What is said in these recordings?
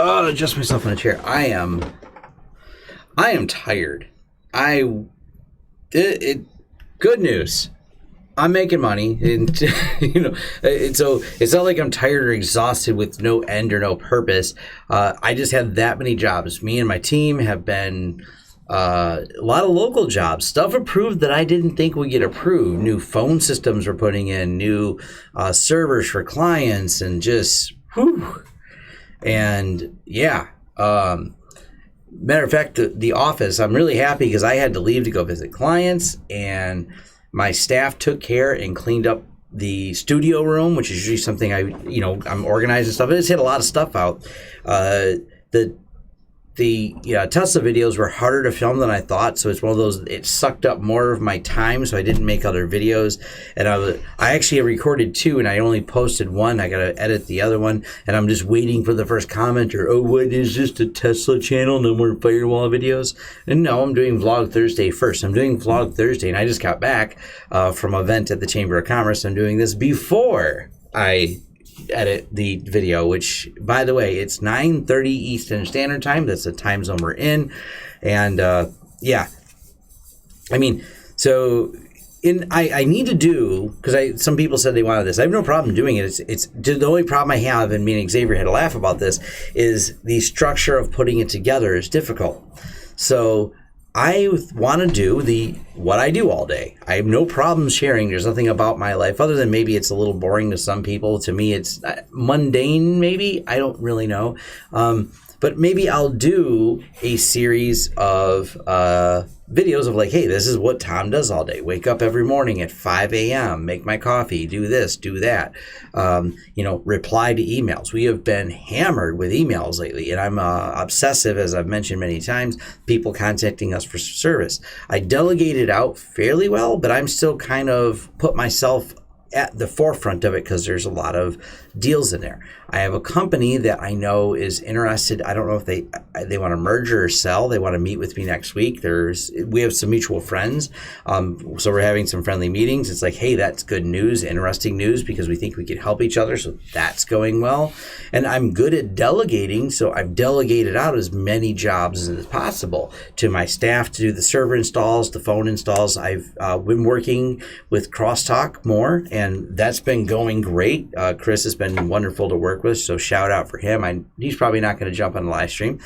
Adjust myself in a chair. I am tired. Good news. I'm making money, and so it's not like I'm tired or exhausted with no end or no purpose. I just had that many jobs. Me and my team have been a lot of local jobs, stuff approved that I didn't think would get approved. New phone systems we're putting in, new servers for clients, and just whew. And yeah. Matter of fact, the office, I'm really happy because I had to leave to go visit clients, and my staff took care and cleaned up the studio room, which is usually something I'm organizing stuff. I just had a lot of stuff out. The Tesla videos were harder to film than I thought, so it's one of those. It sucked up more of my time, so I didn't make other videos. And I actually recorded 2, and I only posted 1. I got to edit the other one, and I'm just waiting for the first commenter. Oh, what is this? The Tesla channel? No more firewall videos? And no, I'm doing Vlog Thursday first. I'm doing Vlog Thursday, and I just got back from an event at the Chamber of Commerce. I'm doing this before I edit the video, which, by the way, it's 9:30 Eastern Standard Time. That's the time zone we're in. And I need to do, because some people said they wanted this. I have no problem doing it. It's the only problem I have, and me and Xavier had to laugh about this, is the structure of putting it together is difficult. So I want to do what I do all day. I have no problem sharing. There's nothing about my life other than maybe it's a little boring to some people. To me, it's mundane, maybe. I don't really know. But maybe I'll do a series of videos of like, hey, this is what Tom does all day. Wake up every morning at 5 a.m., make my coffee, do this, do that. Reply to emails. We have been hammered with emails lately, and I'm obsessive, as I've mentioned many times, people contacting us for service. I delegated out fairly well, but I'm still kind of put myself at the forefront of it because there's a lot of deals in there. I have a company that I know is interested. I don't know if they want to merge or sell. They want to meet with me next week. We have some mutual friends, so we're having some friendly meetings. It's like, hey, that's good news, interesting news, because we think we could help each other. So that's going well. And I'm good at delegating, so I've delegated out as many jobs as possible to my staff to do the server installs, the phone installs. I've been working with Crosstalk more, and that's been going great. Chris has been wonderful to work with, so shout out for him. He's probably not going to jump on the live stream.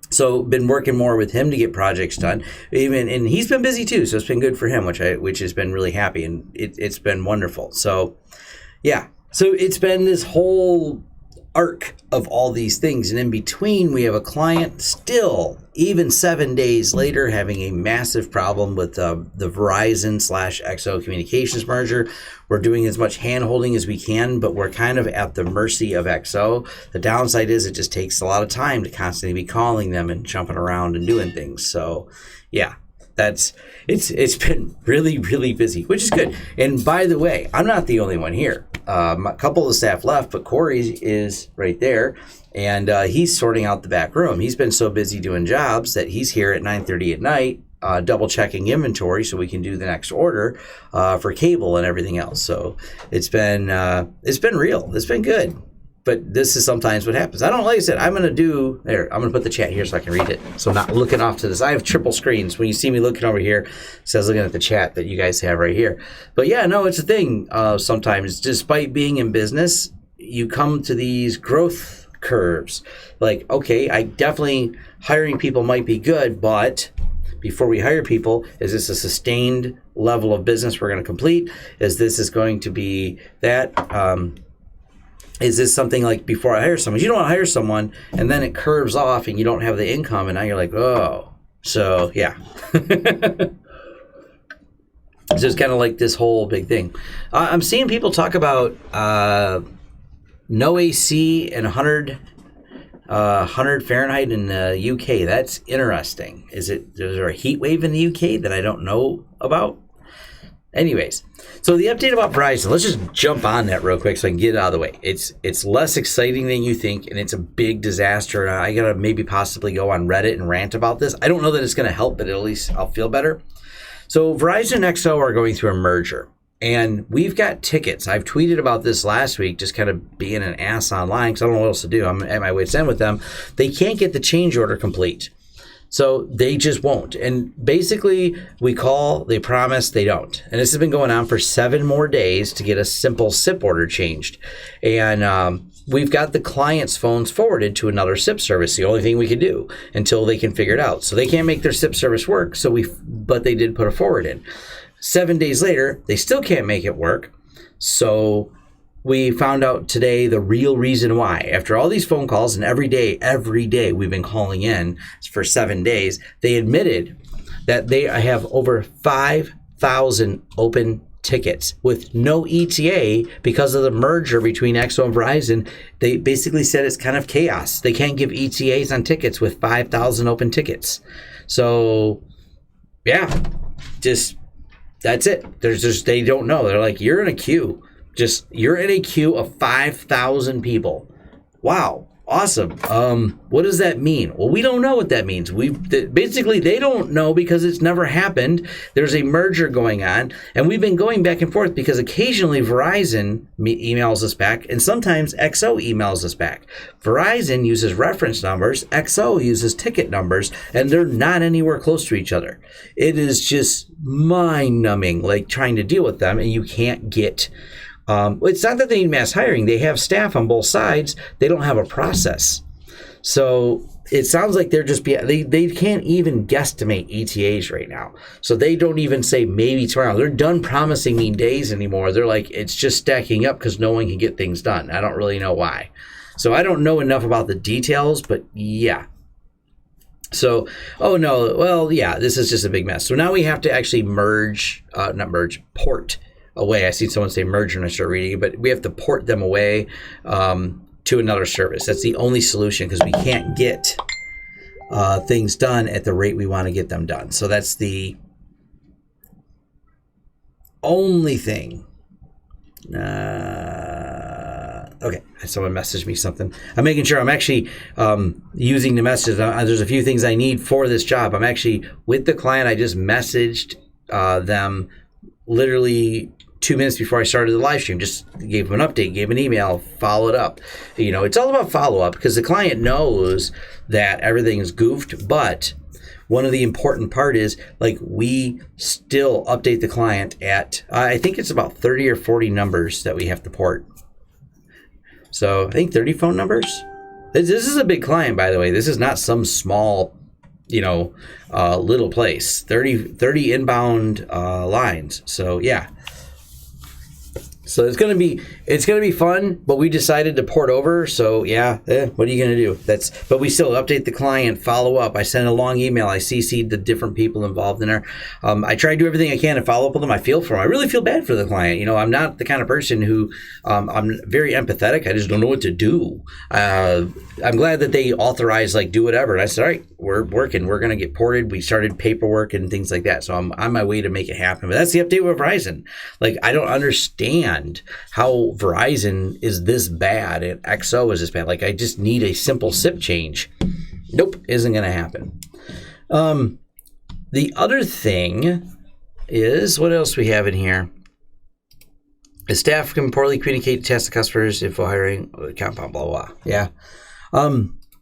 So been working more with him to get projects done. And he's been busy too, so it's been good for him, which has been really happy, and it's been wonderful. So yeah, so it's been this whole arc of all these things, and in between we have a client still, even 7 days later, having a massive problem with the Verizon / XO communications merger. We're doing as much hand-holding as we can, but we're kind of at the mercy of XO. The downside is it just takes a lot of time to constantly be calling them and jumping around and doing things. So yeah, it's been really, really busy, which is good. And by the way, I'm not the only one here. A couple of the staff left, but Corey is right there, and he's sorting out the back room. He's been so busy doing jobs that he's here at 9:30 at night, double checking inventory so we can do the next order for cable and everything else. So it's been real. It's been good. But this is sometimes what happens. Like I said, I'm going to put the chat here so I can read it. So I'm not looking off to this. I have triple screens. When you see me looking over here, it says looking at the chat that you guys have right here. But yeah, no, it's a thing. Sometimes, despite being in business, you come to these growth curves. Like, okay, hiring people might be good, but before we hire people, is this a sustained level of business we're going to complete? Is going to be that? Is this something like before I hire someone? You don't want to hire someone and then it curves off and you don't have the income and now you're like, oh. So, yeah. So it's kind of like this whole big thing. I'm seeing people talk about no AC and 100 Fahrenheit in the UK. That's interesting. Is there a heat wave in the UK that I don't know about? Anyways, so the update about Verizon, let's just jump on that real quick so I can get it out of the way. It's less exciting than you think, and it's a big disaster, and I got to maybe possibly go on Reddit and rant about this. I don't know that it's going to help, but at least I'll feel better. So Verizon and XO are going through a merger. And we've got tickets. I've tweeted about this last week, just kind of being an ass online because I don't know what else to do. I'm at my wit's end with them. They can't get the change order complete. So they just won't. And basically, we call, they promise, they don't. And this has been going on for 7 more days to get a simple SIP order changed. And we've got the client's phones forwarded to another SIP service, the only thing we can do until they can figure it out. So they can't make their SIP service work, but they did put a forward in. 7 days later, they still can't make it work. So we found out today the real reason why. After all these phone calls and every day we've been calling in for 7 days, they admitted that they have over 5,000 open tickets with no ETA because of the merger between XO and Verizon. They basically said it's kind of chaos. They can't give ETAs on tickets with 5,000 open tickets. So, yeah, that's it. They don't know. They're like, you're in a queue. You're in a queue of 5,000 people. Wow. Awesome. What does that mean? Well, we don't know what that means. Basically, they don't know because it's never happened. There's a merger going on, and we've been going back and forth because occasionally Verizon emails us back, and sometimes XO emails us back. Verizon uses reference numbers, XO uses ticket numbers, and they're not anywhere close to each other. It is just mind-numbing, like trying to deal with them, and you can't get... it's not that they need mass hiring. They have staff on both sides. They don't have a process. So it sounds like they can't even guesstimate ETAs right now. So they don't even say maybe tomorrow. They're done promising me days anymore. They're like, it's just stacking up because no one can get things done. I don't really know why. So I don't know enough about the details, but yeah. So, this is just a big mess. So now we have to actually port away. I see someone say merger and I start reading it, but we have to port them away to another service. That's the only solution because we can't get things done at the rate we want to get them done. So that's the only thing. Okay, someone messaged me something. I'm making sure I'm actually using the message. There's a few things I need for this job. I'm actually with the client. I just messaged them literally 2 minutes before I started the live stream. Just gave them an update, gave an email, followed up. It's all about follow-up because the client knows that everything is goofed, but one of the important part is we still update the client at, I think it's about 30 or 40 numbers that we have to port. So I think 30 phone numbers. This is a big client, by the way. This is not some small, little place. 30 inbound lines. So yeah. So it's gonna be fun, but we decided to port over. So yeah, what are you gonna do? But we still update the client, follow up. I sent a long email. I CC'd the different people involved in there. I try to do everything I can to follow up with them. I feel for them. I really feel bad for the client. I'm not the kind of person who I'm very empathetic. I just don't know what to do. I'm glad that they authorized do whatever. And I said, all right, we're working. We're gonna get ported. We started paperwork and things like that. So I'm on my way to make it happen. But that's the update with Verizon. I don't understand how Verizon is this bad and XO is this bad. I just need a simple SIP change. Nope, isn't going to happen. The other thing is, what else we have in here? The staff can poorly communicate, test the customers, info hiring, compound, blah, blah, blah. Yeah.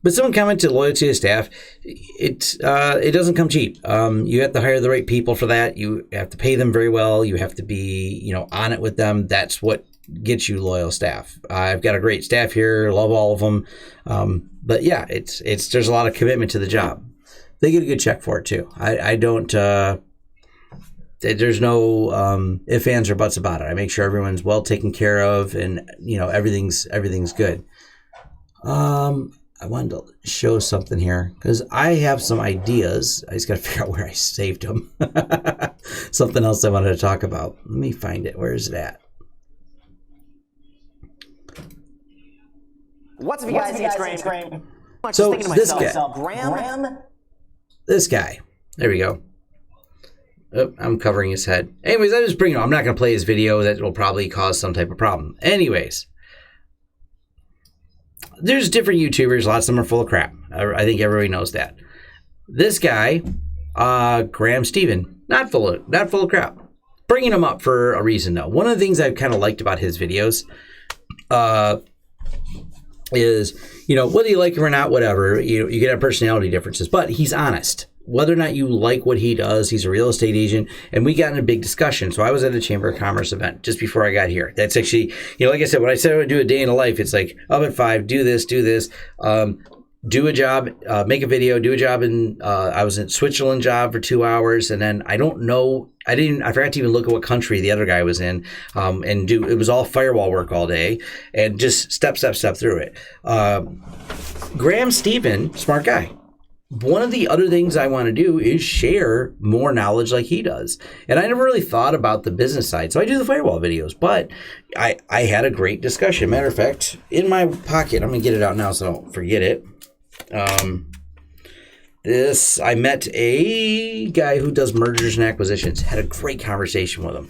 But someone commented loyalty to staff. It doesn't come cheap. You have to hire the right people for that. You have to pay them very well. You have to be, on it with them. That's what gets you loyal staff. I've got a great staff here. Love all of them. But yeah, there's a lot of commitment to the job. They get a good check for it too. I don't. There's no ifs, ands, or buts about it. I make sure everyone's well taken care of, and everything's good. I wanted to show something here because I have some ideas. I just got to figure out where I saved them. Something else I wanted to talk about. Let me find it. Where is it at? What's if you guys eat Graham? So this guy. There we go. Oh, I'm covering his head. Anyways, I just bring it on. I'm not going to play his video. That will probably cause some type of problem. Anyways. There's different YouTubers. Lots of them are full of crap. I think everybody knows that. This guy, Graham Stephen, not full of crap. bringing him up for a reason, though. One of the things I've kind of liked about his videos is, whether you like him or not, whatever, you can have personality differences, but he's honest. Whether or not you like what he does, he's a real estate agent, and we got in a big discussion. So I was at a Chamber of Commerce event just before I got here. That's actually, like I said, when I said I would do a day in a life, it's like up at 5, do this, do a job, make a video, do a job I was in Switzerland job for 2 hours, and then I forgot to even look at what country the other guy was in, it was all firewall work all day, and just step through it. Graham Stephen, smart guy. One of the other things I want to do is share more knowledge like he does. And I never really thought about the business side. So I do the firewall videos, but I had a great discussion. Matter of fact, in my pocket, I'm going to get it out now so I don't forget it. I met a guy who does mergers and acquisitions, had a great conversation with him.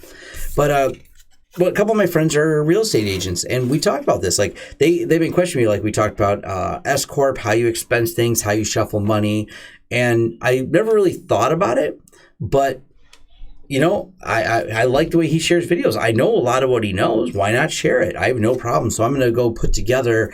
But a couple of my friends are real estate agents, and we talked about this. Like they've been questioning me, like we talked about S Corp, how you expense things, how you shuffle money, and I never really thought about it. But I like the way he shares videos. I know a lot of what he knows. Why not share it? I have no problem. So I'm going to go put together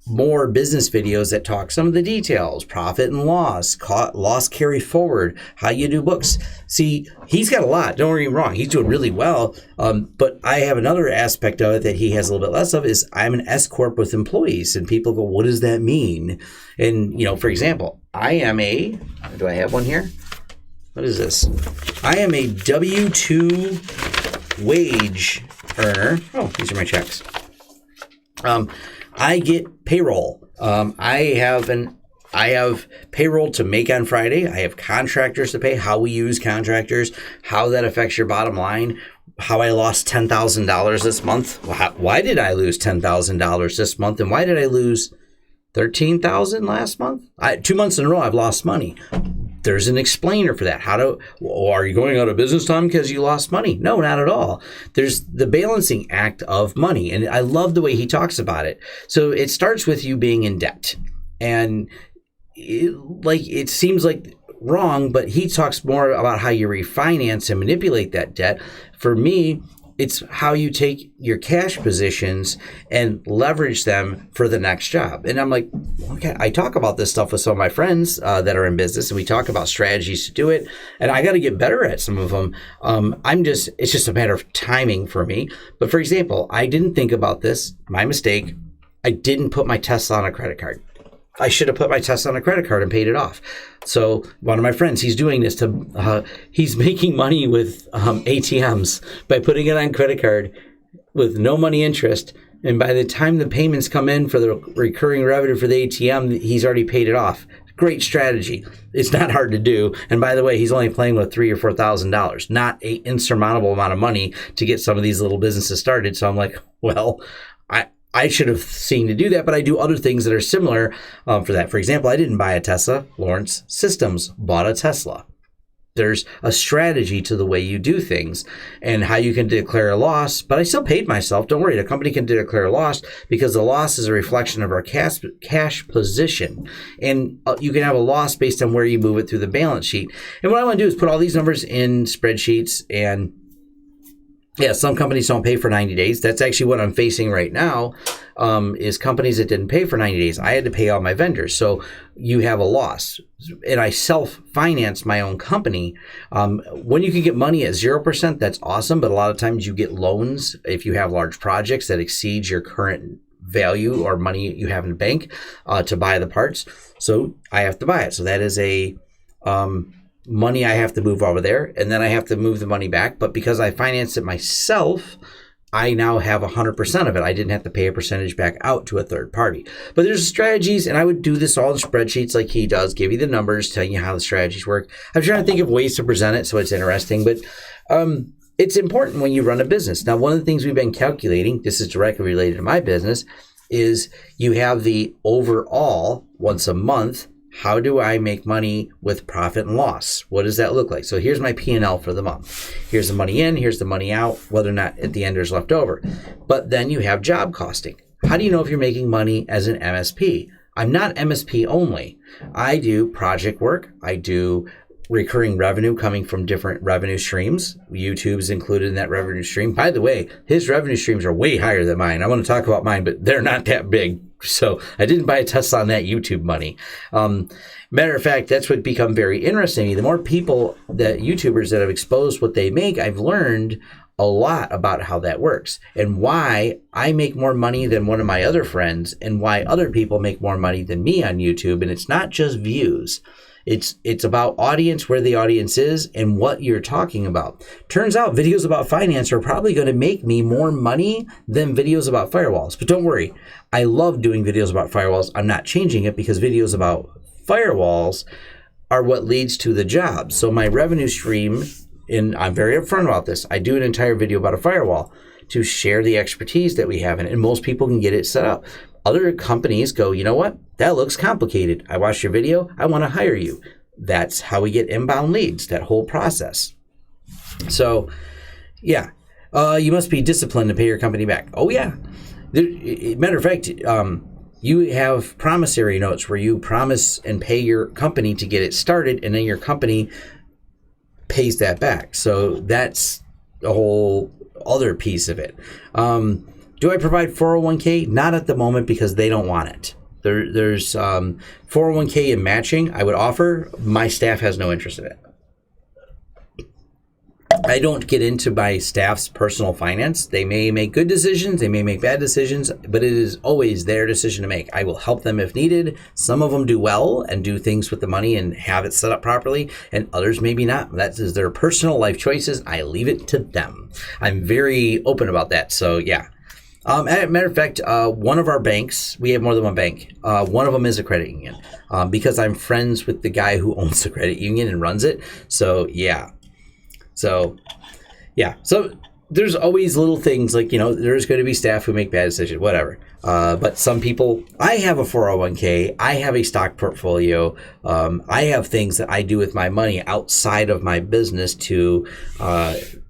more business videos that talk some of the details, profit and loss, loss carry forward, how you do books. See, he's got a lot. Don't get me wrong. He's doing really well. But I have another aspect of it that he has a little bit less of is I'm an S Corp with employees, and people go, what does that mean? And, for example, do I have one here? What is this? I am a W-2 wage earner. Oh, these are my checks. I get payroll. I have payroll to make on Friday. I have contractors to pay, how we use contractors, how that affects your bottom line, how I lost $10,000 this month. Why did I lose $10,000 this month? And why did I lose $13,000 last month? 2 months in a row, I've lost money. There's an explainer for that. Are you going out of business, Tom, because you lost money? No, not at all. There's the balancing act of money. And I love the way he talks about it. So it starts with you being in debt. And it seems like wrong, but he talks more about how you refinance and manipulate that debt. For me, it's how you take your cash positions and leverage them for the next job. And I'm like, okay, I talk about this stuff with some of my friends that are in business, and we talk about strategies to do it. And I got to get better at some of them. It's just a matter of timing for me. But for example, I didn't think about this. My mistake. I didn't put my Tesla on a credit card. I should have put my Tesla on a credit card and paid it off. So one of my friends, he's doing this he's making money with ATMs by putting it on credit card with no money interest. And by the time the payments come in for the recurring revenue for the ATM, he's already paid it off. Great strategy. It's not hard to do. And by the way, he's only playing with $3,000 or $4,000, not an insurmountable amount of money to get some of these little businesses started. So I'm like, well, I should have seen to do that, but I do other things that are similar for that. For example, I didn't buy a Tesla. Lawrence Systems bought a Tesla. There's a strategy to the way you do things and how you can declare a loss, but I still paid myself. Don't worry, the company can declare a loss because the loss is a reflection of our cash position. And you can have a loss based on where you move it through the balance sheet. And what I want to do is put all these numbers in spreadsheets. And yeah, some companies don't pay for 90 days. That's actually what I'm facing right now, is companies that didn't pay for 90 days. I had to pay all my vendors. So you have a loss. And I self-finance my own company. When you can get money at 0%, that's awesome. But a lot of times you get loans if you have large projects that exceed your current value or money you have in the bank to buy the parts. So I have to buy it. So that is a money I have to move over there, and then I have to move the money back. But because I financed it myself, I now have 100% of it. I didn't have to pay a percentage back out to a third party. But there's strategies, and I would do this all in spreadsheets like he does, give you the numbers, tell you how the strategies work. I'm trying to think of ways to present it so it's interesting, but it's important when you run a business. Now, one of the things we've been calculating, this is directly related to my business, is you have the overall once a month. How do I make money with profit and loss? What does that look like? So here's my P&L for the month. Here's the money in, here's the money out, whether or not at the end there's left over. But then you have job costing. How do you know if you're making money as an MSP? I'm not MSP only. I do project work. I do recurring revenue coming from different revenue streams. YouTube's included in that revenue stream. By the way, his revenue streams are way higher than mine. I want to talk about mine, but they're not that big. So I didn't buy a Tesla on that YouTube money. Matter of fact, that's what become very interesting to me. The more people, that YouTubers that have exposed what they make, I've learned a lot about how that works and why I make more money than one of my other friends and why other people make more money than me on YouTube. And it's not just views. It's about audience, where the audience is, and what you're talking about. Turns out videos about finance are probably going to make me more money than videos about firewalls. But don't worry, I love doing videos about firewalls. I'm not changing it because videos about firewalls are what leads to the job. So my revenue stream, and I'm very upfront about this, I do an entire video about a firewall to share the expertise that we have in it, and most people can get it set up. Other companies go, you know what? That looks complicated. I watched your video. I want to hire you. That's how we get inbound leads, that whole process. So, yeah, you must be disciplined to pay your company back. Oh, yeah. Matter of fact, you have promissory notes where you promise and pay your company to get it started, and then your company pays that back. So that's a whole other piece of it. Do I provide 401k? Not at the moment because they don't want it. There's 401k and matching I would offer. My staff has no interest in it. I don't get into my staff's personal finance. They may make good decisions, they may make bad decisions, but it is always their decision to make. I will help them if needed. Some of them do well and do things with the money and have it set up properly, and others maybe not. That is their personal life choices. I leave it to them. I'm very open about that. So yeah. As a matter of fact, one of our banks, we have more than one bank. One of them is a credit union because I'm friends with the guy who owns the credit union and runs it. So yeah. So there's always little things like, there's going to be staff who make bad decisions, whatever. But some people, I have a 401k, I have a stock portfolio, I have things that I do with my money outside of my business to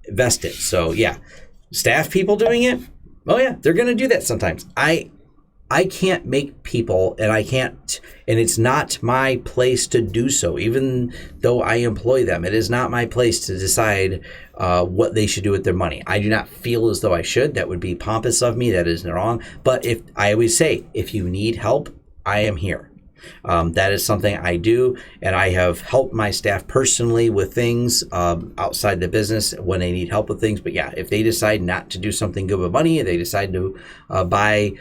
invest it. So yeah, staff people doing it, oh yeah, they're going to do that sometimes. I can't make people, and it's not my place to do so, even though I employ them. It is not my place to decide what they should do with their money. I do not feel as though I should. That would be pompous of me. That is wrong. But I always say, if you need help, I am here. That is something I do, and I have helped my staff personally with things outside the business when they need help with things. But yeah, if they decide not to do something good with money, they decide to buy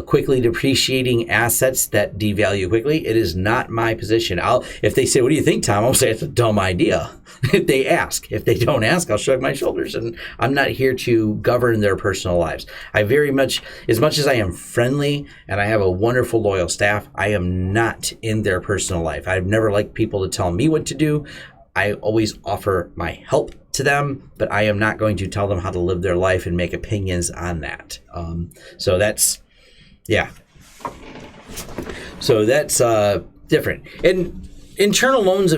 quickly depreciating assets that devalue quickly, it is not my position. If they say, "What do you think, Tom?" I'll say it's a dumb idea. If they ask. If they don't ask, I'll shrug my shoulders. And I'm not here to govern their personal lives. I very much, as much as I am friendly and I have a wonderful, loyal staff, I am not in their personal life. I've never liked people to tell me what to do. I always offer my help to them, but I am not going to tell them how to live their life and make opinions on that. So that's different. And internal loans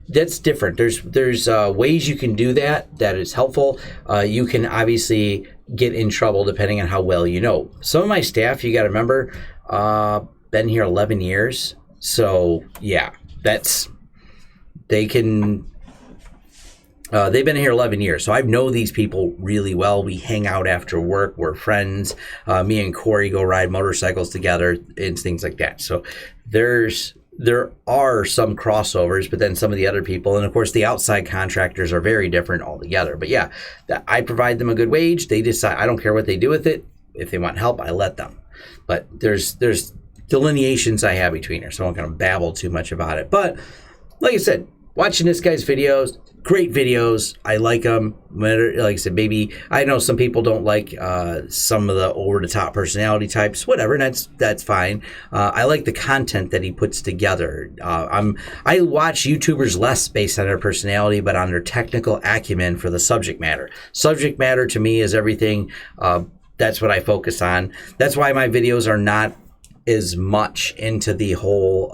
that's different. There's ways you can do that is helpful. You can obviously get in trouble depending on how well you know. Some of my staff, you got to remember, been here 11 years. So yeah, they've been here 11 years. So I know these people really well. We hang out after work. We're friends. Me and Corey go ride motorcycles together and things like that. So there are some crossovers, but then some of the other people, and of course the outside contractors are very different altogether. But yeah, I provide them a good wage. They decide, I don't care what they do with it. If they want help, I let them. But there's delineations I have between here, so I'm not going to babble too much about it. But like I said, watching this guy's videos, great videos. I like them. Like I said, maybe I know some people don't like some of the over-the-top personality types, whatever, and that's fine. I like the content that he puts together. I watch YouTubers less based on their personality, but on their technical acumen for the subject matter. Subject matter to me is everything. That's what I focus on. That's why my videos are not as much into the whole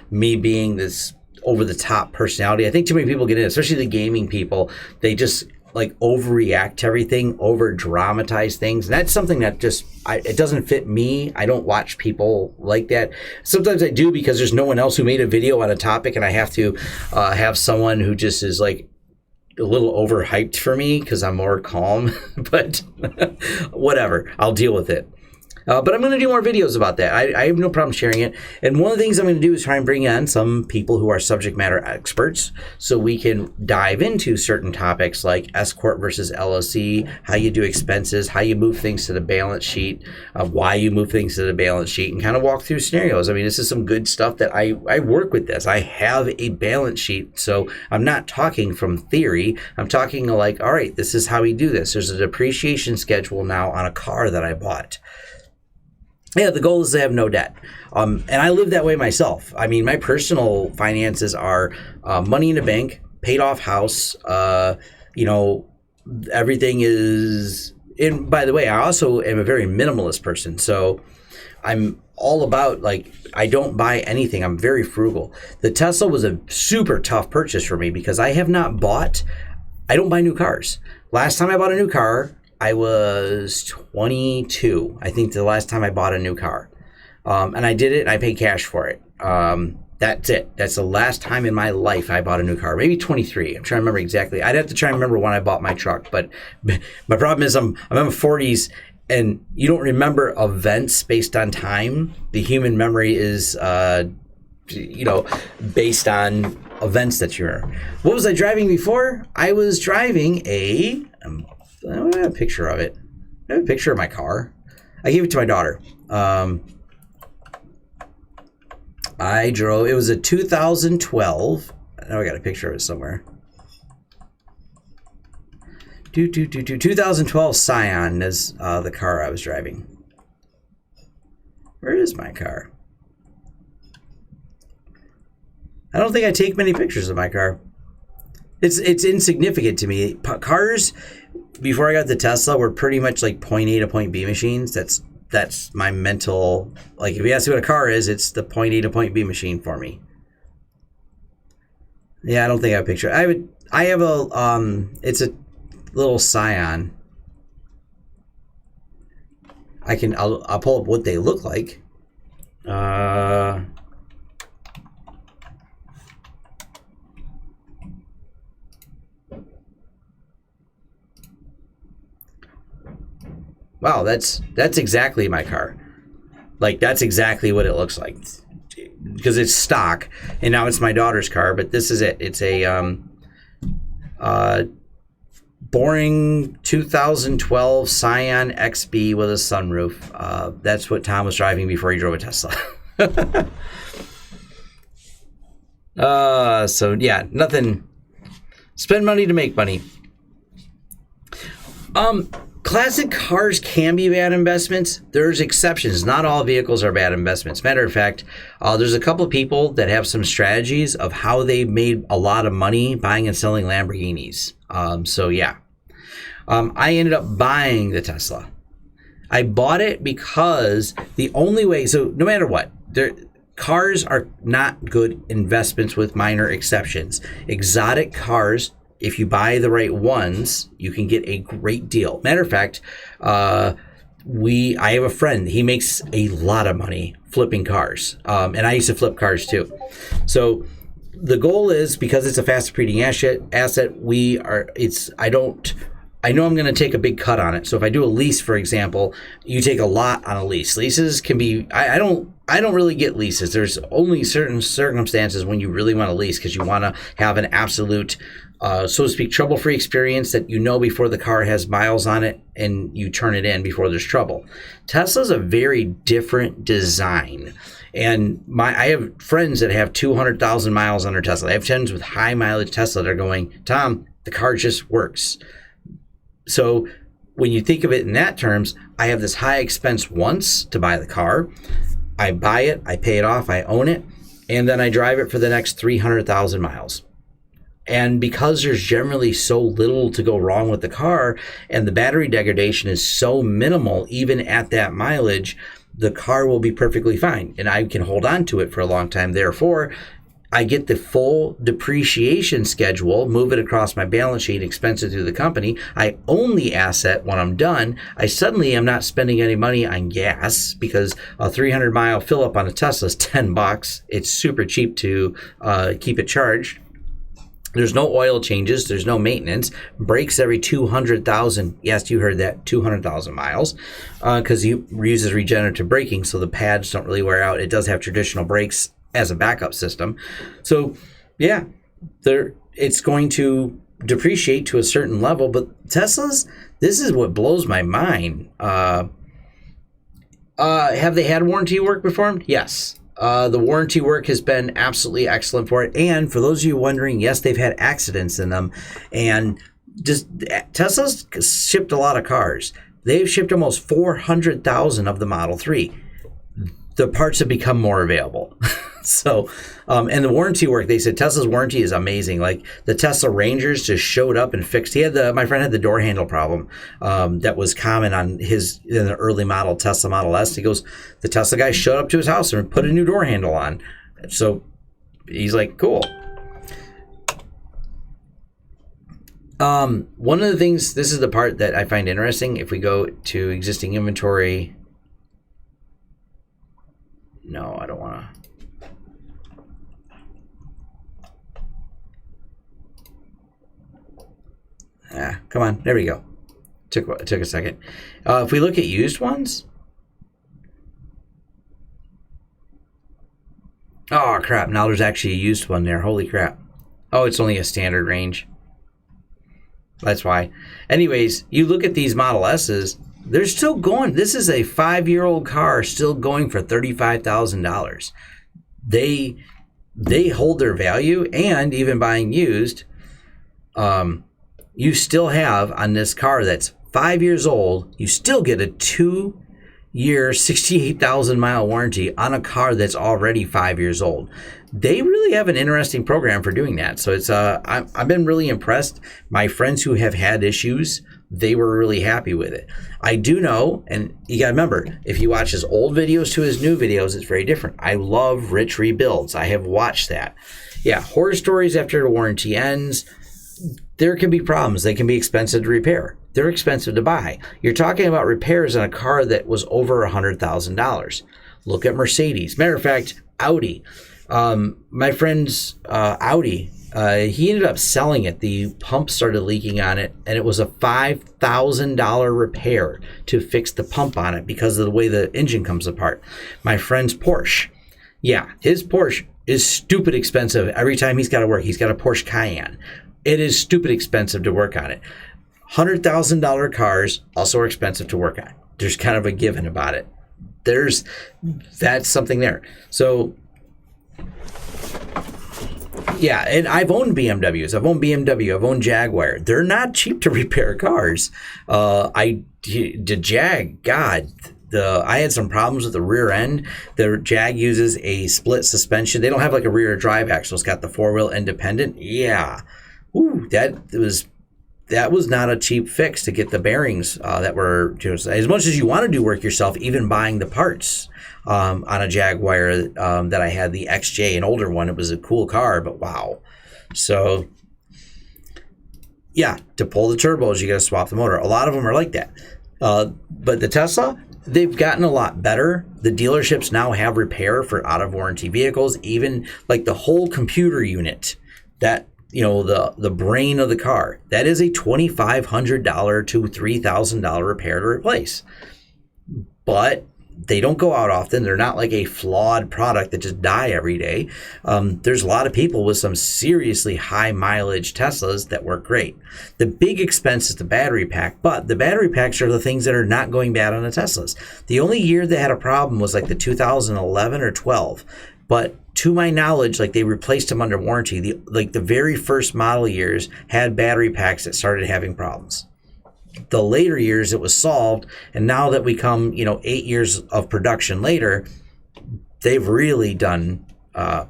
me being this over-the-top personality. I think too many people get in, especially the gaming people. They just like overreact to everything, over dramatize things. And that's something that just, it doesn't fit me. I don't watch people like that. Sometimes I do because there's no one else who made a video on a topic, and I have to have someone who just is like a little overhyped for me because I'm more calm. But whatever, I'll deal with it. But I'm going to do more videos about that. I have no problem sharing it. And one of the things I'm going to do is try and bring on some people who are subject matter experts so we can dive into certain topics like S Corp versus LLC, how you do expenses, how you move things to the balance sheet, why you move things to the balance sheet, and kind of walk through scenarios. I mean, this is some good stuff that I work with this. I have a balance sheet, so I'm not talking from theory. I'm talking like, all right, this is how we do this. There's a depreciation schedule now on a car that I bought. Yeah, the goal is to have no debt. And I live that way myself. I mean, my personal finances are money in the bank, paid off house, everything is... And by the way, I also am a very minimalist person. So I'm all about, like, I don't buy anything. I'm very frugal. The Tesla was a super tough purchase for me because I don't buy new cars. Last time I bought a new car, I was 22, I think, the last time I bought a new car. And I did it, and I paid cash for it. That's it. That's the last time in my life I bought a new car. Maybe 23. I'm trying to remember exactly. I'd have to try and remember when I bought my truck. But my problem is I'm in my 40s, and you don't remember events based on time. The human memory is, based on events that you remember. What was I driving before? I was driving I don't have a picture of it. I have a picture of my car. I gave it to my daughter. It was a 2012. I know I got a picture of it somewhere. 2012 Scion is the car I was driving. Where is my car? I don't think I take many pictures of my car. It's insignificant to me. Cars, before I got the Tesla, were pretty much like point A to point B machines. That's my mental, like, if you ask me what a car is, it's the point A to point B machine for me. Yeah, I don't think I have a picture. I have it's a little Scion. I'll pull up what they look like. Wow, that's exactly my car. Like, that's exactly what it looks like. Because it's stock, and now it's my daughter's car, but this is it. It's a boring 2012 Scion XB with a sunroof. That's what Tom was driving before he drove a Tesla. So yeah, nothing. Spend money to make money. Classic cars can be bad investments. There's exceptions. Not all vehicles are bad investments. Matter of fact, there's a couple of people that have some strategies of how they made a lot of money buying and selling Lamborghinis. So yeah, I ended up buying the Tesla. I bought it because the only way, so no matter what, cars are not good investments with minor exceptions. Exotic cars, if you buy the right ones, you can get a great deal. Matter of fact, I have a friend. He makes a lot of money flipping cars, and I used to flip cars too. So the goal is, because it's a fast appreciating asset, I know I'm going to take a big cut on it. So if I do a lease, for example, you take a lot on a lease. Leases can be, I don't really get leases. There's only certain circumstances when you really want to lease, because you want to have an absolute, so to speak, trouble-free experience that you know before the car has miles on it, and you turn it in before there's trouble. Tesla's a very different design. And I have friends that have 200,000 miles on their Tesla. I have friends with high mileage Tesla that are going, Tom, the car just works. So when you think of it in that terms, I have this high expense once to buy the car. I buy it, I pay it off, I own it, and then I drive it for the next 300,000 miles. And because there's generally so little to go wrong with the car, and the battery degradation is so minimal, even at that mileage, the car will be perfectly fine. And I can hold on to it for a long time. Therefore, I get the full depreciation schedule, move it across my balance sheet, expense it through the company. I own the asset when I'm done. I suddenly am not spending any money on gas because a 300-mile fill up on a Tesla is $10. It's super cheap to keep it charged. There's no oil changes. There's no maintenance. Brakes every 200,000. Yes, you heard that, 200,000 miles, because it uses regenerative braking, so the pads don't really wear out. It does have traditional brakes as a backup system. So, yeah, it's going to depreciate to a certain level. But Teslas, this is what blows my mind. Have they had warranty work performed? Yes. The warranty work has been absolutely excellent for it. And for those of you wondering, yes, they've had accidents in them. And just Tesla's shipped a lot of cars. They've shipped almost 400,000 of the Model 3. The parts have become more available. So, and the warranty work, they said Tesla's warranty is amazing. Like the Tesla Rangers just showed up and fixed. My friend had the door handle problem that was common in the early model Tesla Model S. He goes, the Tesla guy showed up to his house and put a new door handle on. So he's like, cool. One of the things, this is the part that I find interesting. If we go to existing inventory, no, I don't want to. Come on, there we go. Took a second. If we look at used ones, oh crap! Now there's actually a used one there. Holy crap! Oh, it's only a standard range. That's why. Anyways, you look at these Model S's. They're still going. This is a 5-year-old car still going for $35,000. They hold their value, and even buying used. You still have on this car that's 5 years old, you still get a 2-year, 68,000 mile warranty on a car that's already 5 years old. They really have an interesting program for doing that. So it's I've been really impressed. My friends who have had issues, they were really happy with it. I do know, and you got to remember, if you watch his old videos to his new videos, it's very different. I love Rich Rebuilds. I have watched that. Yeah, horror stories after the warranty ends. There can be problems. They can be expensive to repair. They're expensive to buy. You're talking about repairs on a car that was over $100,000. Look at Mercedes. Matter of fact, Audi. My friend's Audi, he ended up selling it. The pump started leaking on it, and it was a $5,000 repair to fix the pump on it because of the way the engine comes apart. My friend's Porsche. Yeah, his Porsche is stupid expensive. Every time he's got to work, he's got a Porsche Cayenne. It is stupid expensive to work on it. $100,000 cars also are expensive to work on. There's kind of a given about it. That's something there. So, yeah, and I've owned BMWs. I've owned BMW. I've owned Jaguar. They're not cheap to repair cars. The Jag, God, I had some problems with the rear end. The Jag uses a split suspension. They don't have like a rear drive axle. It's got the 4-wheel independent. Yeah. Ooh, that was not a cheap fix to get the bearings that were just, as much as you want to do work yourself, even buying the parts on a Jaguar that I had, the XJ, an older one. It was a cool car, but wow. So yeah, to pull the turbos, you got to swap the motor. A lot of them are like that. But the Tesla, they've gotten a lot better. The dealerships now have repair for out of warranty vehicles, even like the whole computer unit that, the brain of the car, that is a $2,500 to $3,000 repair to replace. But they don't go out often. They're not like a flawed product that just die every day. There's a lot of people with some seriously high mileage Teslas that work great. The big expense is the battery pack, but the battery packs are the things that are not going bad on the Teslas. The only year they had a problem was like the 2011 or 12. But to my knowledge, like they replaced them under warranty. The very first model years had battery packs that started having problems. The later years it was solved, and now that we come, 8 years of production later, they've really done a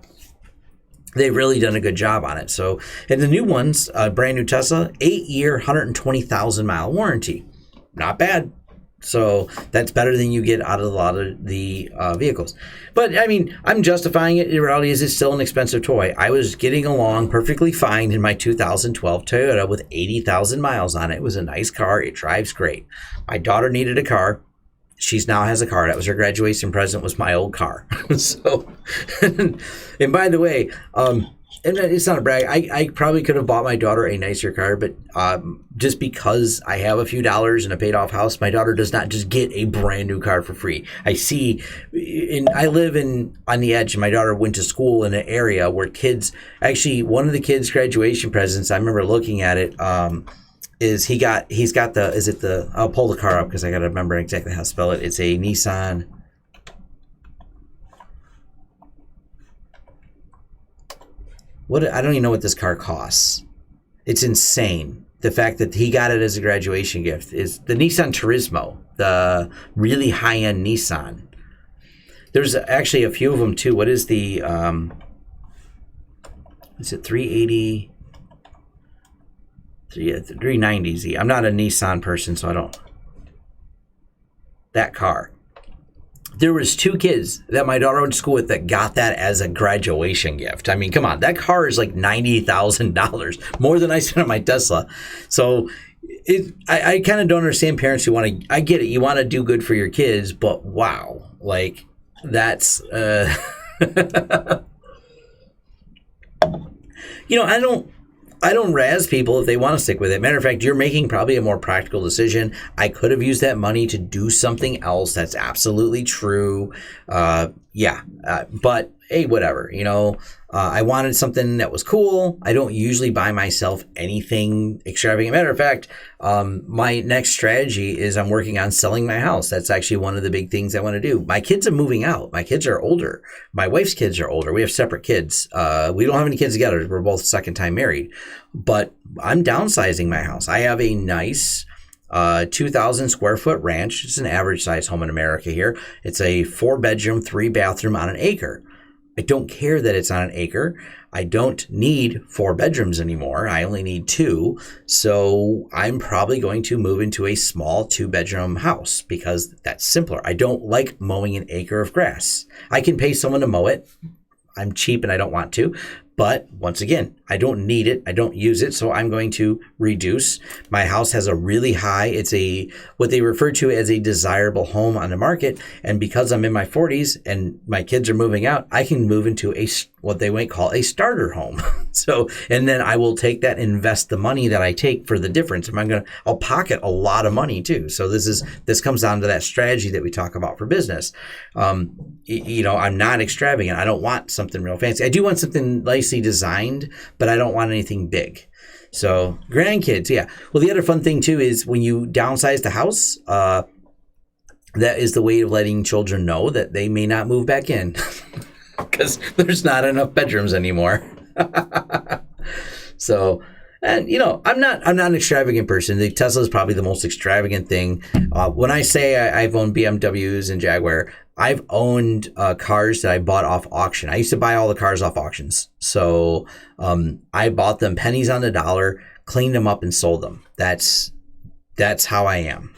good job on it. So, and the new ones, brand new Tesla, 8-year, 120,000 mile warranty, not bad. So that's better than you get out of a lot of the vehicles. But I mean, I'm justifying it. The reality is it's still an expensive toy. I was getting along perfectly fine in my 2012 Toyota with 80,000 miles on it. It was a nice car. It drives great. My daughter needed a car. She now has a car. That was her graduation present, was my old car. So, and by the way, and it's not a brag. I probably could have bought my daughter a nicer car, but just because I have a few dollars and a paid off house, my daughter does not just get a brand new car for free. I see, and I live on the edge, and my daughter went to school in an area where kids, actually one of the kids' graduation presents, I remember looking at it, I'll pull the car up because I got to remember exactly how to spell it. It's a Nissan. I don't even know what this car costs. It's insane. The fact that he got it as a graduation gift is the Nissan Turismo, the really high-end Nissan. There's actually a few of them too. What is the, is it 380? 390Z. I'm not a Nissan person, so I don't. That car. There was 2 kids that my daughter went to school with that got that as a graduation gift. I mean, come on, that car is like $90,000, more than I spent on my Tesla. So I kind of don't understand parents who want to. I get it, you want to do good for your kids, but wow, like that's. I don't razz people if they want to stick with it. Matter of fact, you're making probably a more practical decision. I could have used that money to do something else. That's absolutely true. But hey, whatever. I wanted something that was cool. I don't usually buy myself anything extravagant. Matter of fact, my next strategy is I'm working on selling my house. That's actually one of the big things I want to do. My kids are moving out. My kids are older. My wife's kids are older. We have separate kids. We don't have any kids together. We're both second time married. But I'm downsizing my house. I have a nice 2,000 square foot ranch. It's an average size home in America here. It's a 4-bedroom, 3-bathroom on an acre. I don't care that it's on an acre. I don't need 4 bedrooms anymore. I only need 2. So I'm probably going to move into a small 2-bedroom house because that's simpler. I don't like mowing an acre of grass. I can pay someone to mow it. I'm cheap and I don't want to. But once again, I don't need it. I don't use it. So I'm going to reduce. My house has a really high, it's what they refer to as a desirable home on the market. And because I'm in my 40s and my kids are moving out, I can move into what they might call a starter home. And then I will take that and invest the money that I take for the difference. I'll pocket a lot of money too. So this comes down to that strategy that we talk about for business. I'm not extravagant. I don't want something real fancy. I do want something nicely designed, but I don't want anything big. So grandkids, yeah. Well, the other fun thing too is when you downsize the house, that is the way of letting children know that they may not move back in because there's not enough bedrooms anymore. So, and I'm not an extravagant person. The Tesla is probably the most extravagant thing. When I say I've owned BMWs and Jaguar, I've owned cars that I bought off auction. I used to buy all the cars off auctions. So I bought them pennies on the dollar, cleaned them up and sold them. That's how I am.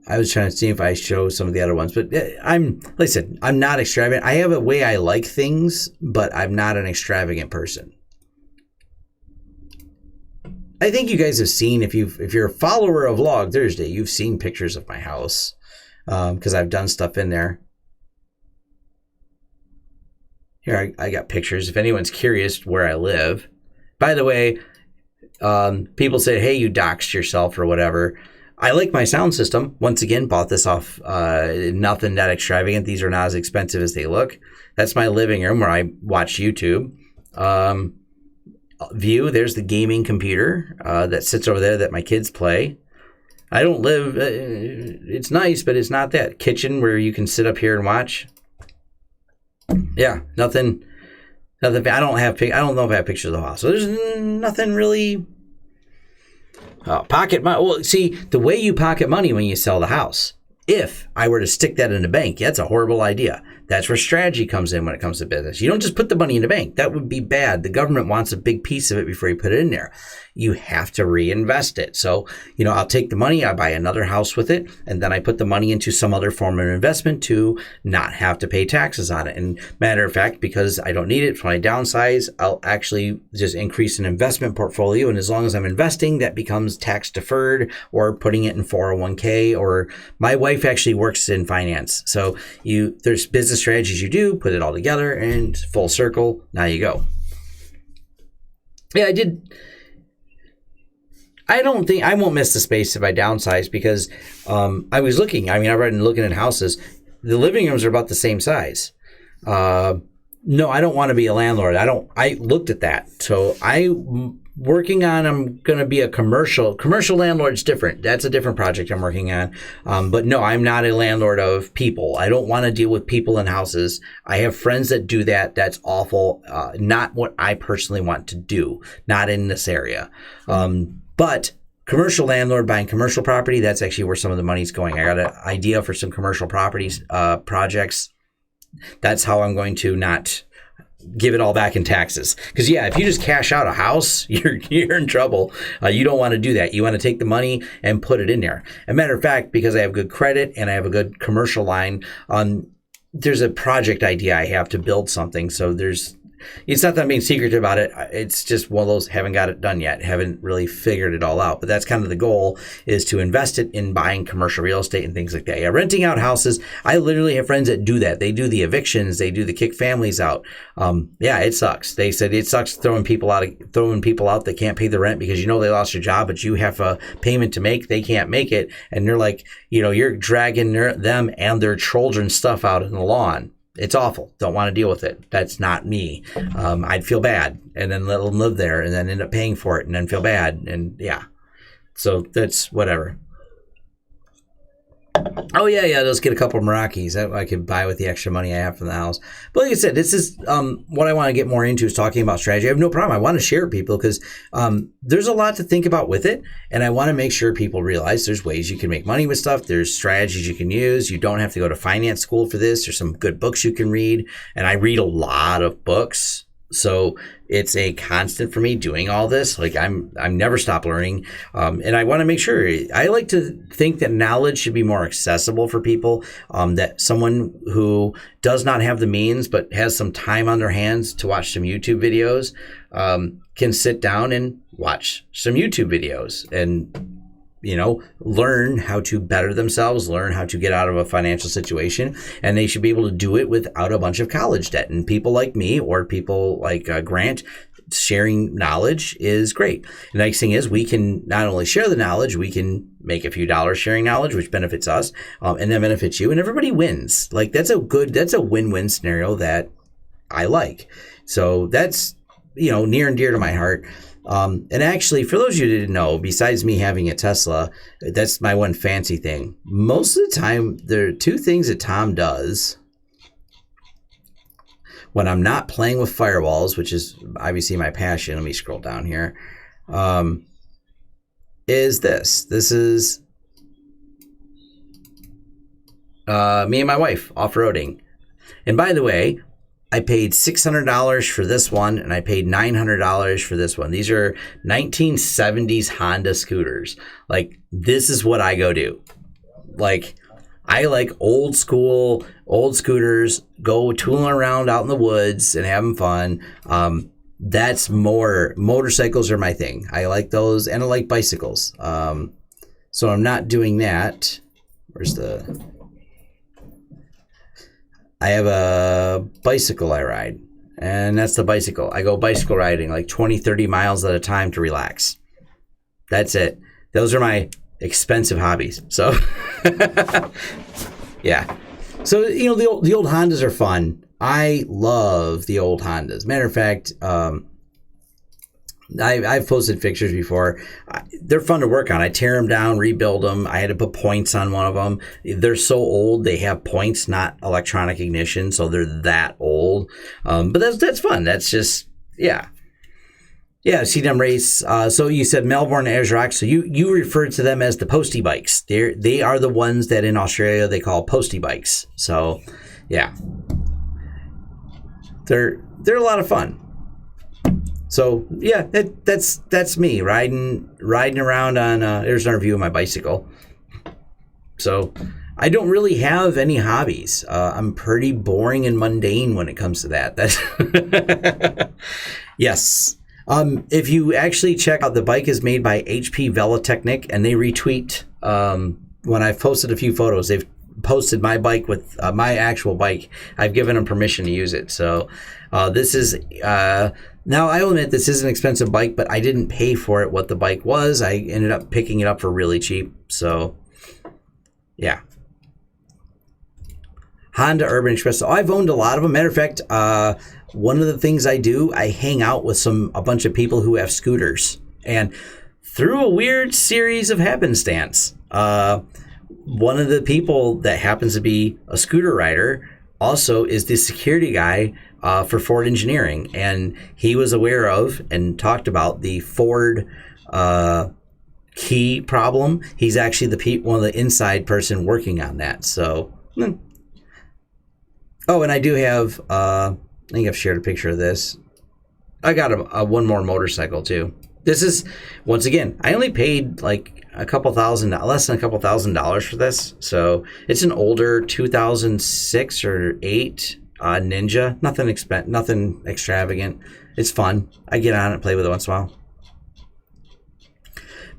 I was trying to see if I show some of the other ones, but like I said, I'm not extravagant. I have a way I like things, but I'm not an extravagant person. I think you guys have seen, if you're a follower of Vlog Thursday, you've seen pictures of my house because I've done stuff in there. Here, I got pictures. If anyone's curious where I live. By the way, people say, hey, you doxed yourself or whatever. I like my sound system. Once again, bought this off nothing that extravagant. These are not as expensive as they look. That's my living room where I watch YouTube. View, there's the gaming computer that sits over there that my kids play. I don't live, it's nice, but it's not that. Kitchen where you can sit up here and watch. Yeah, nothing. I don't know if I have pictures of the house. So there's nothing really. Pocket money. Well, see, the way you pocket money when you sell the house, if I were to stick that in the bank, that's a horrible idea. That's where strategy comes in when it comes to business. You don't just put the money in the bank. That would be bad. The government wants a big piece of it before you put it in there. you have to reinvest it. So, I'll take the money, I buy another house with it, and then I put the money into some other form of investment to not have to pay taxes on it. And matter of fact, because I don't need it for my downsize, I'll actually just increase an investment portfolio. And as long as I'm investing, that becomes tax deferred, or putting it in 401k, or my wife actually works in finance. So there's business strategies you do, put it all together, and full circle, now you go. Yeah, I don't think I won't miss the space if I downsize, because I was looking. I've been looking at houses. The living rooms are about the same size. No, I don't want to be a landlord. I looked at that. So I'm going to be a commercial landlord's different. That's a different project I'm working on. But no, I'm not a landlord of people. I don't want to deal with people in houses. I have friends that do that. That's awful. Not what I personally want to do. Not in this area. But commercial landlord buying commercial property, that's actually where some of the money's going. I got an idea for some commercial properties, projects. That's how I'm going to not give it all back in taxes. Because if you just cash out a house, you're in trouble. You don't want to do that. You want to take the money and put it in there. As a matter of fact, because I have good credit and I have a good commercial line, there's a project idea I have to build something. So it's not that I'm being secretive about it. It's just one of those, haven't got it done yet. Haven't really figured it all out. But that's kind of the goal, is to invest it in buying commercial real estate and things like that. Yeah, renting out houses. I literally have friends that do that. They do the evictions. They do the kick families out. It sucks. They said it sucks throwing people out that can't pay the rent because they lost your job, but you have a payment to make. They can't make it. And they're like, you're dragging them and their children's stuff out in the lawn. It's awful. Don't want to deal with it. That's not me. I'd feel bad and then let them live there and then end up paying for it and then feel bad. And so that's whatever. Oh, yeah. Let's get a couple of Meraki's that I could buy with the extra money I have from the house. But like I said, this is what I want to get more into, is talking about strategy. I have no problem. I want to share with people because there's a lot to think about with it. And I want to make sure people realize there's ways you can make money with stuff. There's strategies you can use. You don't have to go to finance school for this. There's some good books you can read. And I read a lot of books. So it's a constant for me doing all this. Like I'm never stop learning. And I want to make sure, I like to think that knowledge should be more accessible for people, that someone who does not have the means, but has some time on their hands to watch some YouTube videos, can sit down and watch some YouTube videos and learn how to better themselves, learn how to get out of a financial situation, and they should be able to do it without a bunch of college debt. And people like me or people like Grant, sharing knowledge is great. The nice thing is we can not only share the knowledge, we can make a few dollars sharing knowledge, which benefits us, and then benefits you, and everybody wins. Like that's a win-win scenario that I like. So that's, near and dear to my heart. And actually, for those of you who didn't know, besides me having a Tesla, that's my one fancy thing. Most of the time, there are two things that Tom does when I'm not playing with firewalls, which is obviously my passion. Let me scroll down here. Is this. This is me and my wife off-roading. And by the way, I paid $600 for this one, and I paid $900 for this one. These are 1970s Honda scooters. Like, this is what I go do. Like, I like old scooters, go tooling around out in the woods and having fun. That's more, motorcycles are my thing. I like those, and I like bicycles. So I'm not doing that. I have a bicycle I ride, and that's the bicycle. I go bicycle riding like 20, 30 miles at a time to relax. That's it. Those are my expensive hobbies. So, yeah. So, the old Hondas are fun. I love the old Hondas. Matter of fact, I've posted pictures before. They're fun to work on. I tear them down, rebuild them. I had to put points on one of them. They're so old. They have points, not electronic ignition, so they're that old. But that's fun. That's just, yeah. Yeah, see them race. So you said Melbourne Azrock. So you referred to them as the postie bikes. They are the ones that in Australia they call postie bikes. So, yeah. They're a lot of fun. So yeah, that's me riding around on. There's another view of my bicycle. So I don't really have any hobbies. I'm pretty boring and mundane when it comes to that. That's yes. If you actually check out, the bike is made by HP Velotechnic, and they retweet when I've posted a few photos. They've posted my bike with my actual bike. I've given them permission to use it. So this is now, I'll admit this is an expensive bike, but I didn't pay for it what the bike was. I ended up picking it up for really cheap. So yeah. Honda Urban Express. So I've owned a lot of them. Matter of fact, one of the things I do, I hang out with a bunch of people who have scooters. And through a weird series of happenstance, one of the people that happens to be a scooter rider also is the security guy for Ford Engineering. And he was aware of and talked about the Ford key problem. He's actually one of the inside person working on that. So... Oh, and I do have, I think I've shared a picture of this. I got one more motorcycle too. This is, once again, I only paid like less than $2,000 for this. So it's an older 2006 or 8 Ninja. Nothing extravagant. It's fun. I get on it and play with it once in a while.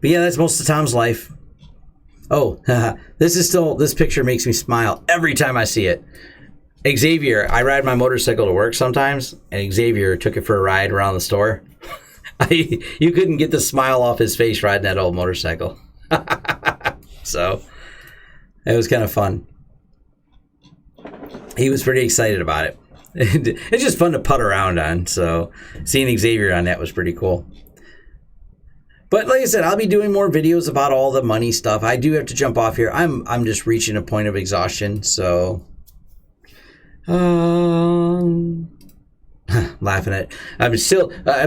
But yeah, that's most of Tom's life. Oh, this picture makes me smile every time I see it. Xavier, I ride my motorcycle to work sometimes, and Xavier took it for a ride around the store. You couldn't get the smile off his face riding that old motorcycle. So it was kind of fun. He was pretty excited about it. It's just fun to putt around on. So seeing Xavier on that was pretty cool. But like I said, I'll be doing more videos about all the money stuff. I do have to jump off here. I'm just reaching a point of exhaustion. So. Laughing at I'm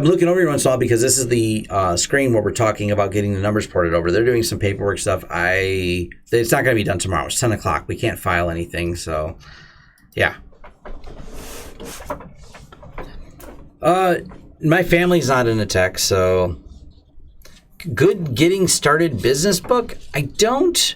looking over here once in a while because this is the screen where we're talking about getting the numbers ported over. They're doing some paperwork stuff. It's not going to be done tomorrow. It's 10 o'clock. We can't file anything. So yeah. My family's not into tech, so good getting started business book. I don't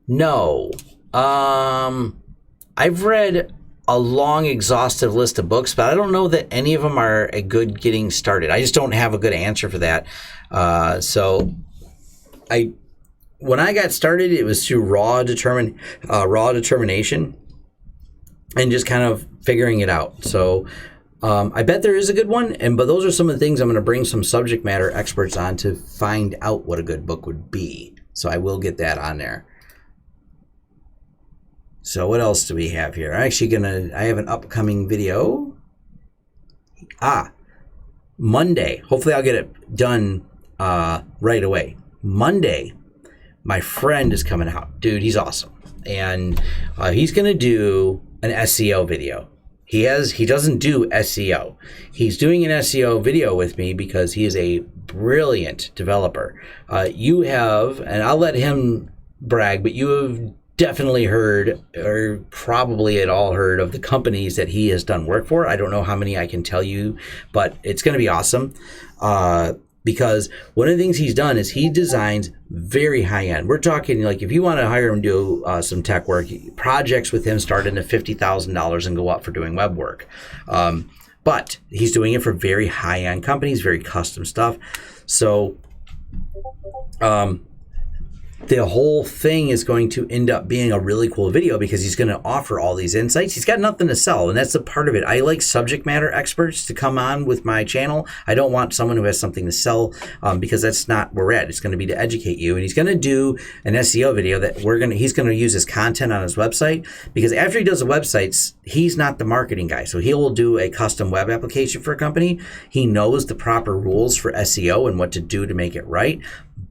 know. I've read a long, exhaustive list of books, but I don't know that any of them are a good getting started. I just don't have a good answer for that. So when I got started, it was through raw determination and just kind of figuring it out. So I bet there is a good one, but those are some of the things I'm going to bring some subject matter experts on to find out what a good book would be. So I will get that on there. So what else do we have here? I have an upcoming video. Monday. Hopefully I'll get it done right away. Monday, my friend is coming out. Dude, he's awesome. And he's going to do an SEO video. He doesn't do SEO. He's doing an SEO video with me because he is a brilliant developer. You have, and I'll let him brag, but you have definitely heard, or probably at all heard, of the companies that he has done work for. I don't know how many I can tell you, but it's going to be awesome because one of the things he's done is he designs very high end. We're talking like if you want to hire him to do some tech work, projects with him start into $50,000 and go up for doing web work. But he's doing it for very high end companies, very custom stuff. So the whole thing is going to end up being a really cool video because he's going to offer all these insights. He's got nothing to sell, and that's the part of it. I like subject matter experts to come on with my channel. I don't want someone who has something to sell because that's not where we're at. It's going to be to educate you, and he's going to do an SEO video that he's going to use his content on his website because after he does the websites, he's not the marketing guy. So he will do a custom web application for a company. He knows the proper rules for SEO and what to do to make it right,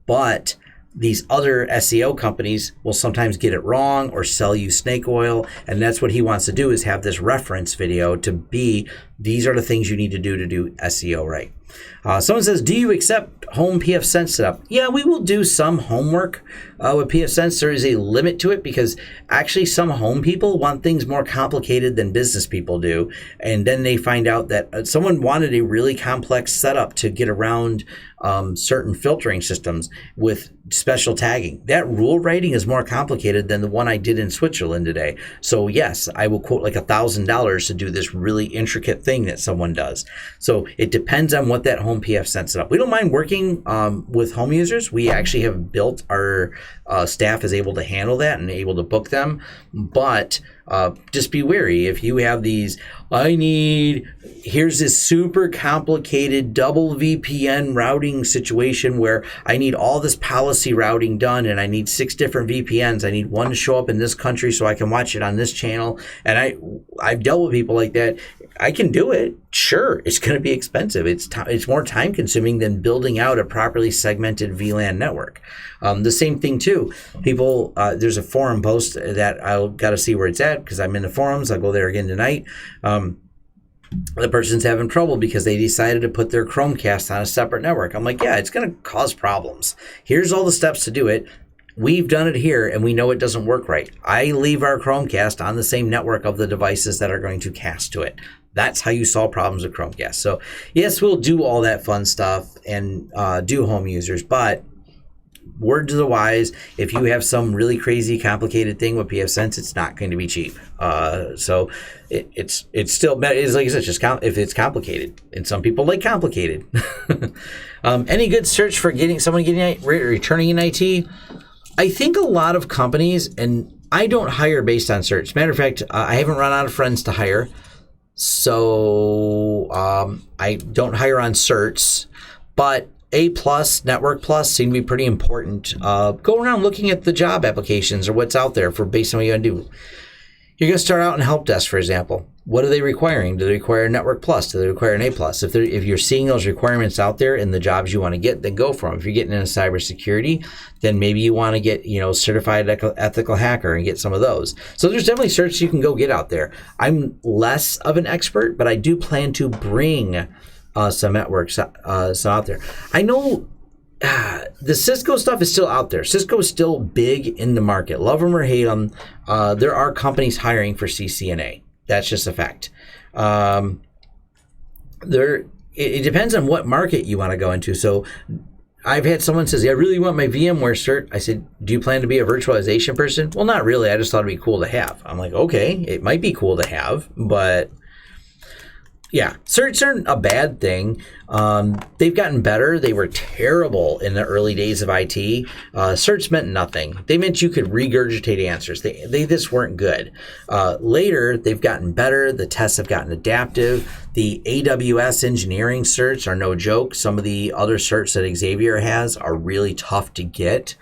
but these other SEO companies will sometimes get it wrong or sell you snake oil. And that's what he wants to do, is have this reference video to be these are the things you need to do SEO right. Someone says, do you accept home PFSense setup? Yeah, we will do some homework with PFSense. There is a limit to it because actually some home people want things more complicated than business people do. And then they find out that someone wanted a really complex setup to get around certain filtering systems with special tagging. That rule writing is more complicated than the one I did in Switzerland today. So yes, I will quote like $1,000 to do this really intricate thing that someone does. So it depends on what that home PFSense setup. We don't mind working with home users. We actually have built our staff is able to handle that and able to book them. But just be wary if you have these, here's this super complicated double VPN routing situation where I need all this policy routing done and I need 6 different VPNs. I need one to show up in this country so I can watch it on this channel. And I've dealt with people like that. I can do it. Sure, it's going to be expensive. It's more time consuming than building out a properly segmented VLAN network. The same thing too. People, there's a forum post that I'll got to see where it's at because I'm in the forums. I'll go there again tonight. The person's having trouble because they decided to put their Chromecast on a separate network. I'm like, yeah, it's going to cause problems. Here's all the steps to do it. We've done it here and we know it doesn't work right. I leave our Chromecast on the same network of the devices that are going to cast to it. That's how you solve problems with Chromecast. So yes, we'll do all that fun stuff and do home users, but word to the wise, if you have some really crazy complicated thing with PFSense, it's not going to be cheap. So it's still, it's like I said, just if it's complicated, and some people like complicated. Any good search for returning in IT? I think a lot of companies, and I don't hire based on search. Matter of fact, I haven't run out of friends to hire. So I don't hire on certs, but A+, Network Plus seem to be pretty important. Go around looking at the job applications or what's out there based on what you're going to do. You're going to start out in help desk, for example. What are they requiring? Do they require Network Plus? Do they require an A+? If you're seeing those requirements out there in the jobs you want to get, then go for them. If you're getting into cybersecurity, then maybe you want to get, certified ethical hacker and get some of those. So there's definitely certs you can go get out there. I'm less of an expert, but I do plan to bring some networks out there. I know the Cisco stuff is still out there. Cisco is still big in the market. Love them or hate them, there are companies hiring for CCNA. That's just a fact. It depends on what market you want to go into. So I've had someone says, I really want my VMware cert. I said, do you plan to be a virtualization person? Well, not really. I just thought it'd be cool to have. I'm like, okay, it might be cool to have, but yeah, certs aren't a bad thing. They've gotten better. They were terrible in the early days of IT. Certs meant nothing. They meant you could regurgitate answers. They just weren't good. Later, they've gotten better. The tests have gotten adaptive. The AWS engineering certs are no joke. Some of the other certs that Xavier has are really tough to get.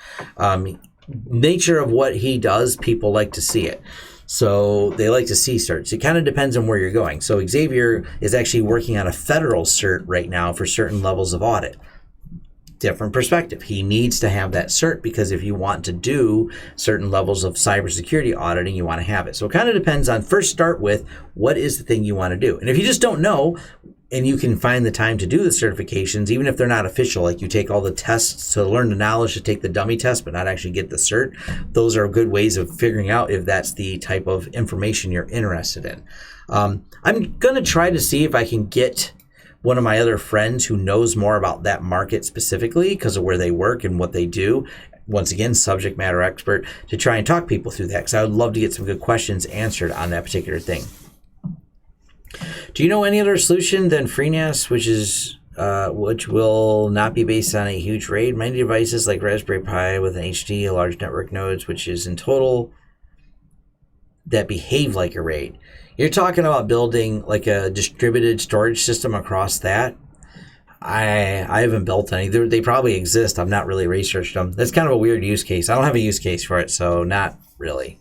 Nature of what he does, people like to see it. So they like to see certs. It kind of depends on where you're going. So Xavier is actually working on a federal cert right now for certain levels of audit. Different perspective. He needs to have that cert because if you want to do certain levels of cybersecurity auditing, you want to have it. So it kind of depends on, first start with what is the thing you want to do. And if you just don't know, and you can find the time to do the certifications, even if they're not official, like you take all the tests to learn the knowledge to take the dummy test, but not actually get the cert. Those are good ways of figuring out if that's the type of information you're interested in. I'm going to try to see if I can get one of my other friends who knows more about that market specifically because of where they work and what they do. Once again, subject matter expert, to try and talk people through that because I would love to get some good questions answered on that particular thing. Do you know any other solution than FreeNAS, which will not be based on a huge RAID? Many devices like Raspberry Pi with an HD, a large network nodes, which is in total that behave like a RAID. You're talking about building like a distributed storage system across that. I haven't built any. They probably exist. I've not really researched them. That's kind of a weird use case. I don't have a use case for it, so not really.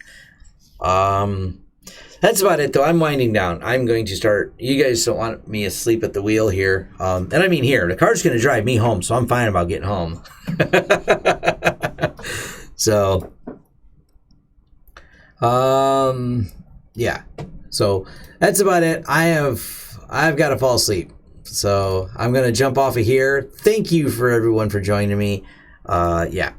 That's about it, though. I'm winding down. I'm going to start. You guys don't want me asleep at the wheel here. And I mean here. The car's going to drive me home, so I'm fine about getting home. So, yeah. So, that's about it. I have I've got to fall asleep. So I'm going to jump off of here. Thank you for everyone for joining me. Yeah.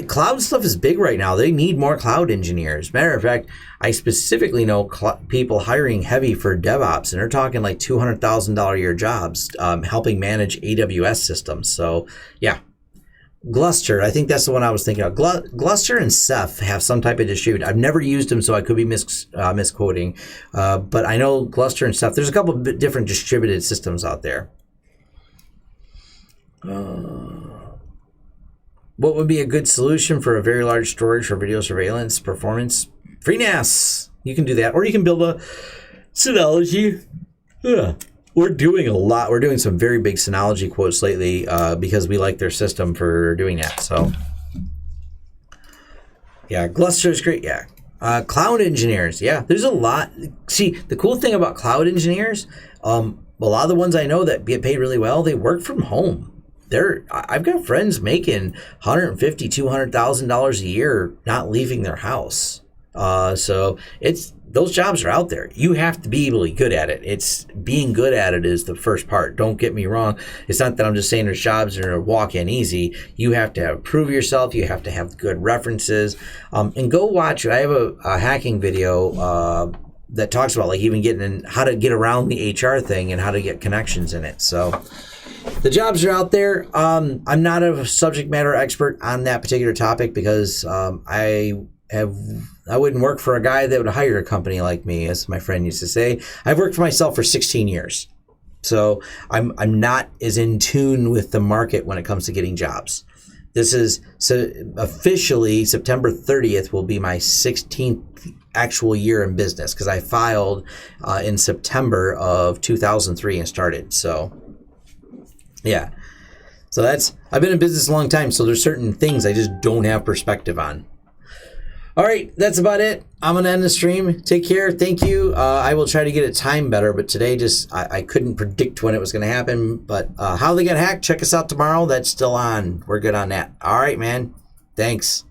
Cloud stuff is big right now. They need more cloud engineers. Matter of fact, I specifically know people hiring heavy for DevOps, and they're talking like $200,000 a year jobs, helping manage AWS systems. So yeah, Gluster, I think that's the one I was thinking of. Gluster and Ceph have some type of distributed. I've never used them, so I could be misquoting. But I know Gluster and Ceph. There's a couple of different distributed systems out there. What would be a good solution for a very large storage for video surveillance performance? FreeNAS. You can do that. Or you can build a Synology. Yeah. We're doing a lot. We're doing some very big Synology quotes lately because we like their system for doing that. So, yeah, Gluster is great. Yeah. Cloud engineers. Yeah, there's a lot. See, the cool thing about cloud engineers, a lot of the ones I know that get paid really well, they work from home. I've got friends making $150,000, $200,000 a year, not leaving their house. So those jobs are out there. You have to be really good at it. It's being good at it is the first part. Don't get me wrong. It's not that I'm just saying there's jobs that are walk in easy. You have to prove yourself. You have to have good references. And go watch. I have a hacking video that talks about like even getting in, how to get around the HR thing and how to get connections in it. So. The jobs are out there. I'm not a subject matter expert on that particular topic because I wouldn't work for a guy that would hire a company like me, as my friend used to say. I've worked for myself for 16 years. So I'm not as in tune with the market when it comes to getting jobs. This is officially September 30th will be my 16th actual year in business because I filed in September of 2003 and started. So. Yeah. So I've been in business a long time, so there's certain things I just don't have perspective on. All right, that's about it. I'm going to end the stream. Take care. Thank you. I will try to get it timed better, but today I couldn't predict when it was going to happen. But how they got hacked, check us out tomorrow. That's still on. We're good on that. All right, man. Thanks.